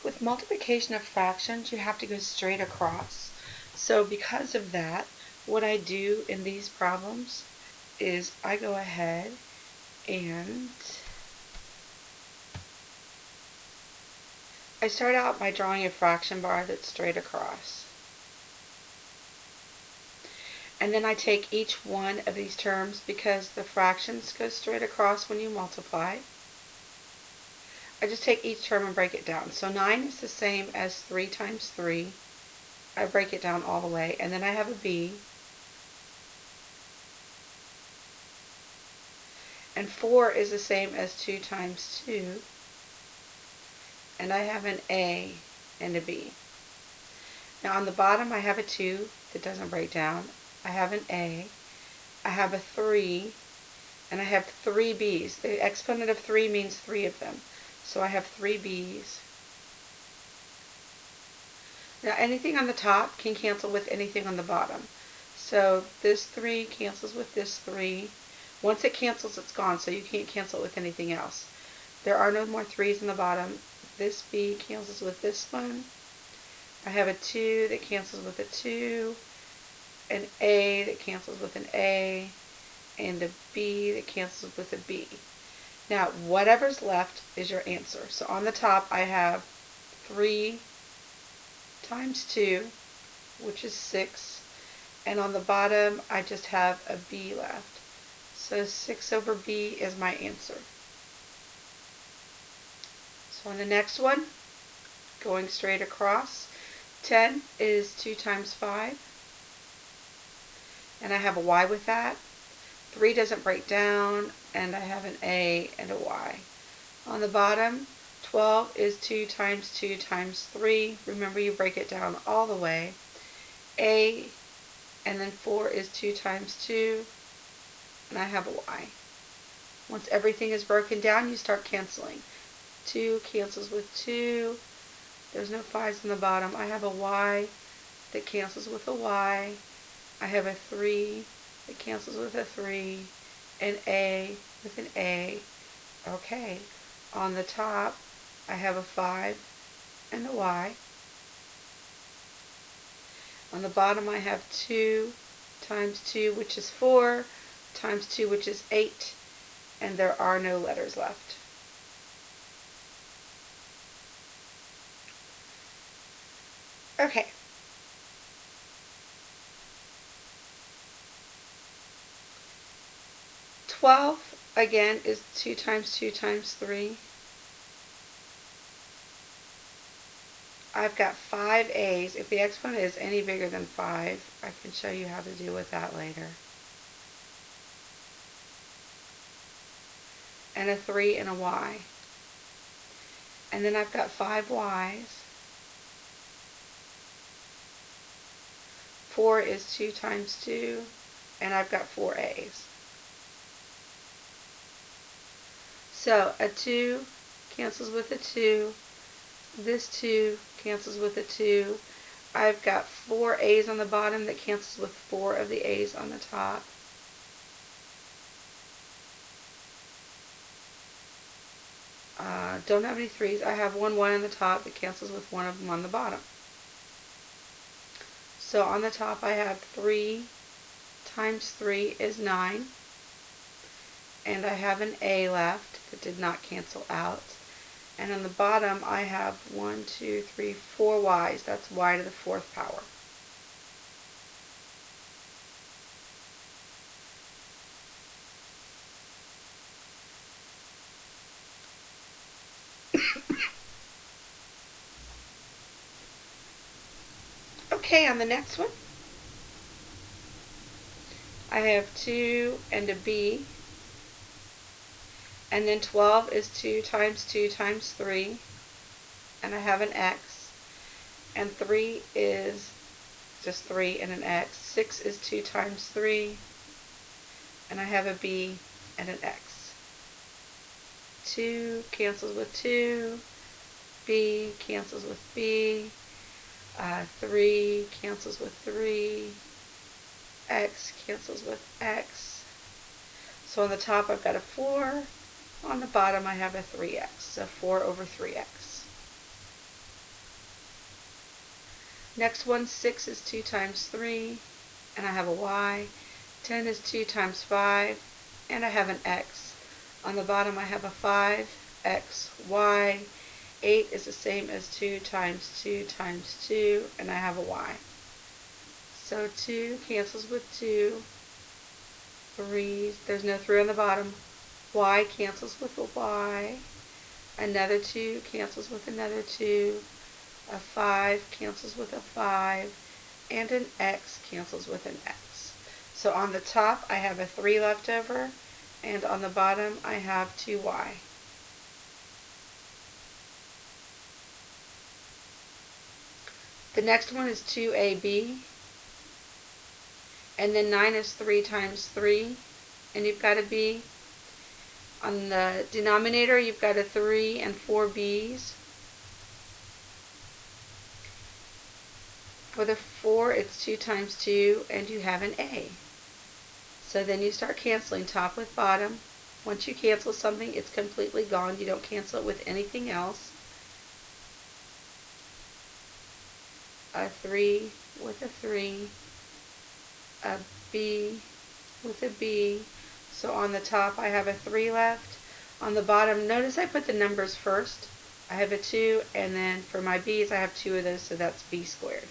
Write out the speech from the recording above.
With multiplication of fractions, you have to go straight across. So because of that, what I do in these problems is I go ahead and I start out by drawing a fraction bar that's straight across. And then I take each one of these terms, because the fractions go straight across when you multiply. I just take each term and break it down. So 9 is the same as 3 times 3. I break it down all the way. And then I have a b. And 4 is the same as 2 times 2. And I have an a and a b. Now on the bottom I have a 2 that doesn't break down. I have an a. I have a 3. And I have 3 b's. The exponent of 3 means 3 of them. So I have 3 b's. Now anything on the top can cancel with anything on the bottom. So this 3 cancels with this 3. Once it cancels, it's gone, so you can't cancel it with anything else. There are no more 3's in the bottom. This b cancels with this one. I have a 2 that cancels with a 2, an a that cancels with an a, and a b that cancels with a b. Now, whatever's left is your answer. So on the top, I have 3 times 2, which is 6. And on the bottom, I just have a b left. So 6 over b is my answer. So on the next one, going straight across, 10 is 2 times 5. And I have a y with that. 3 doesn't break down, and I have an a and a y. On the bottom, 12 is 2 times 2 times 3. Remember, you break it down all the way. A, and then 4 is 2 times 2, and I have a y. Once everything is broken down, you start canceling. 2 cancels with 2. There's no 5's on the bottom. I have a y that cancels with a y. I have a 3 that cancels with a 3. An a with an a. Okay. On the top, I have a 5 and a y. On the bottom, I have 2 times 2, which is 4, times 2, which is 8, and there are no letters left. Okay. Twelve, again, is 2 times 2 times 3. I've got 5 a's. If the exponent is any bigger than 5, I can show you how to deal with that later. And a 3 and a y. And then I've got 5 y's. 4 is 2 times 2, and I've got 4 a's. So a 2 cancels with a 2. This 2 cancels with a 2. I've got 4 a's on the bottom that cancels with 4 of the a's on the top. Don't have any 3's. I have one 1 on the top that cancels with one of them on the bottom. So on the top I have 3 times 3 is 9. And I have an a left that did not cancel out. And on the bottom I have 1, 2, 3, 4 y's. That's y to the 4th power. Okay, on the next one, I have 2 and a b. And then 12 is 2 times 2 times 3. And I have an x. And 3 is just 3 and an x. 6 is 2 times 3. And I have a b and an x. 2 cancels with 2. B cancels with b. 3 cancels with 3. X cancels with x. So on the top I've got a 4. On the bottom I have a 3x. So 4 over 3x. Next one, 6 is 2 times 3, and I have a y. 10 is 2 times 5, and I have an x. On the bottom I have a 5, x, y. 8 is the same as 2 times 2 times 2, and I have a y. So 2 cancels with 2. 3, there's no 3 on the bottom. Y cancels with a y. Another 2 cancels with another 2. A 5 cancels with a 5. And an x cancels with an x. So on the top I have a 3 left over, and on the bottom I have 2y. The next one is 2ab, and then 9 is 3 times 3, and you've got a b. On the denominator you've got a 3 and 4 b's. For the 4 it's 2 times 2, and you have an a. So then you start canceling top with bottom. Once you cancel something, it's completely gone. You don't cancel it with anything else. A 3 with a 3, a b with a b. So on the top I have a 3 left. On the bottom, notice I put the numbers first. I have a 2, and then for my b's I have 2 of those, so that's b squared.